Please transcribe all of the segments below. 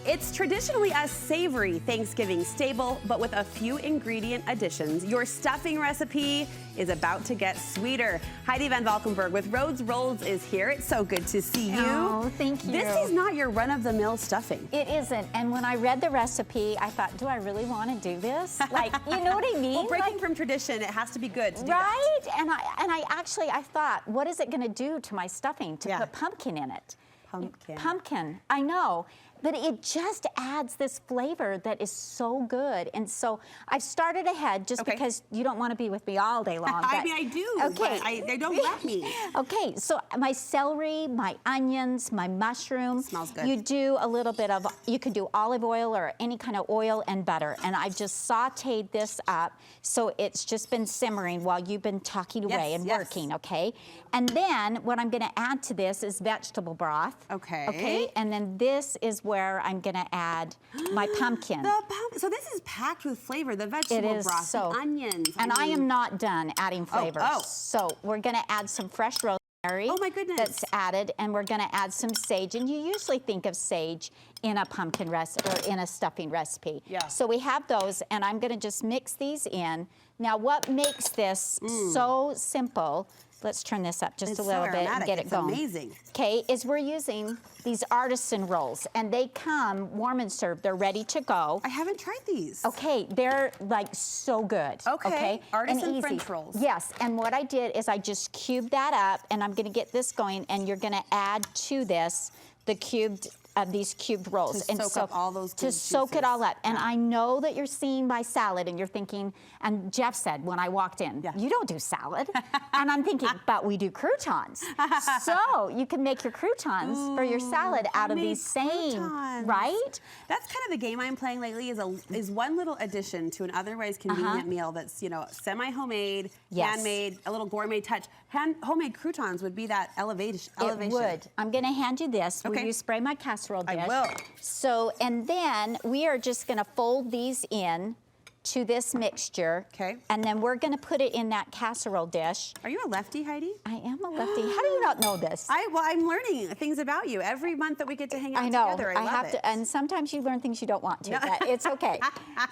It's traditionally a savory Thanksgiving staple, but with a few ingredient additions, your stuffing recipe is about to get sweeter. Heidi VanValkenburg with Rhodes Rolls is here. It's so good to see you. Oh, thank you. This is not your run-of-the-mill stuffing. It isn't. And when I read the recipe, I thought, do I really want to do this? Like, you know what I mean? Well, breaking from tradition, it has to be good to do right? that. And I thought, what is it going to do to my stuffing to put pumpkin in it? Pumpkin. Pumpkin, I know. But it just adds this flavor that is so good. And so I've started ahead just because you don't want to be with me all day long. I mean, I do, okay. but they don't let me. Okay, so my celery, my onions, my mushroom. Smells good. You do a little bit of, you could do olive oil or any kind of oil and butter. And I've just sauteed this up. So it's just been simmering while you've been talking away and working, okay? And then what I'm gonna add to this is vegetable broth. Okay. Okay, and then this is where I'm gonna add my pumpkin. So this is packed with flavor, the vegetable broth, the onions. And I am not done adding flavors. Oh. So we're gonna add some fresh rosemary. Oh my goodness. That's added, and we're gonna add some sage. And you usually think of sage in a pumpkin recipe or in a stuffing recipe. Yeah. So we have those, and I'm gonna just mix these in. Now what makes this so simple, let's turn this up just a little bit and get it going. It's amazing. Okay, is we're using these Artisan rolls, and they come warm and served. They're ready to go. I haven't tried these. Okay, they're like so good. Okay, Artisan and easy. French rolls. Yes, and what I did is I just cubed that up, and I'm gonna get this going, and you're gonna add to this these cubed rolls. To soak up all those good soak it all up. And I know that you're seeing my salad and you're thinking, and Jeff said when I walked in, you don't do salad. And I'm thinking, but we do croutons. So you can make your croutons for your salad out of these same, right? That's kind of the game I'm playing lately, is one little addition to an otherwise convenient meal that's, you know, semi-homemade, handmade, a little gourmet touch. Homemade croutons would be that elevation. It would. I'm gonna hand you this. Will you spray my casserole dish? I will. So, and then we are just gonna fold these in to this mixture. Okay. And then we're gonna put it in that casserole dish. Are you a lefty, Heidi? I am a lefty. How do you not know this? Well, I'm learning things about you every month that we get to hang out together. I love it. And sometimes you learn things you don't want to, but it's okay.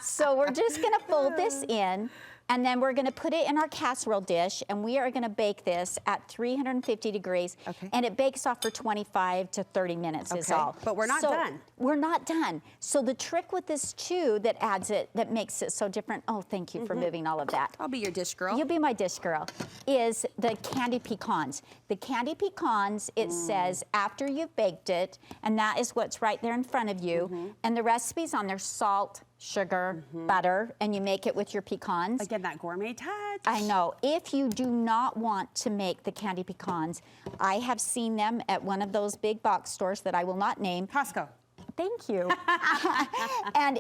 So we're just gonna fold this in. And then we're gonna put it in our casserole dish, and we are gonna bake this at 350 degrees. Okay. And it bakes off for 25 to 30 minutes is all. But we're not done. We're not done. So the trick with this too that adds it, that makes it so different, oh, thank you for moving all of that. I'll be your dish girl. You'll be my dish girl, is the candy pecans. The candy pecans, it says after you've baked it, and that is what's right there in front of you. And the recipe's on there: salt, sugar, butter, and you make it with your pecans. Again, that gourmet touch. I know. If you do not want to make the candy pecans, I have seen them at one of those big box stores that I will not name. Costco. Thank you. And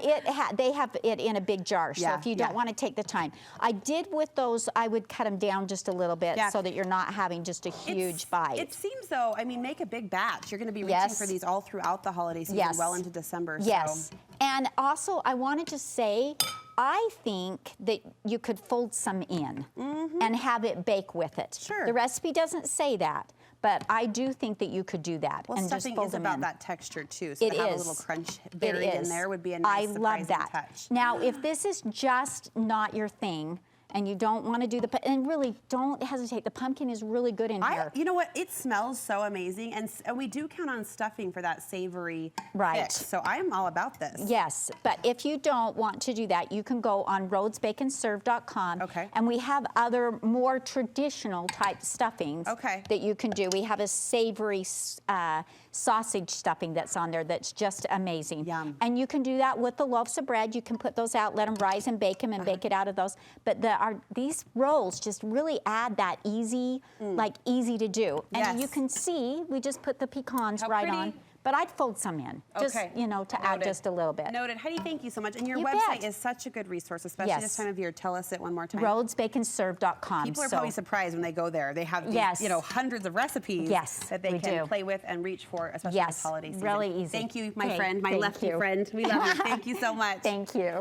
they have it in a big jar, so if you don't want to take the time. I did with those, I would cut them down just a little bit so that you're not having just a huge bite. It seems though, I mean, make a big batch. You're going to be reaching for these all throughout the holiday season, well into December. Yes. And also, I wanted to say, I think that you could fold some in and have it bake with it. Sure. The recipe doesn't say that, but I do think that you could do that and just fold them in. Stuffing is about that texture too, so to have a little crunch buried in there would be a nice surprising touch. Now, if this is just not your thing, and you don't want to do and really don't hesitate. The pumpkin is really good in here. You know what? It smells so amazing, and we do count on stuffing for that savory fix, so I'm all about this. Yes, but if you don't want to do that, you can go on rhodesbaconserve.com. Okay. And we have other more traditional type stuffings that you can do. We have a savory sausage stuffing that's on there that's just amazing. Yum. And you can do that with the loaves of bread. You can put those out, let them rise and bake them and bake it out of those. But these rolls just really add that easy, like easy to do. And you can see, we just put the pecans on. But I'd fold some in, just, you know, to add just a little bit. Noted. Heidi, thank you so much. And your website is such a good resource, especially this time of year. Tell us it one more time. Rhodesbaconserve.com. People are probably surprised when they go there. They have these, you know, hundreds of recipes that they can play with and reach for, especially this holiday season. Really easy. Thank you, my friend, my lefty friend. We love you. Thank you so much. Thank you.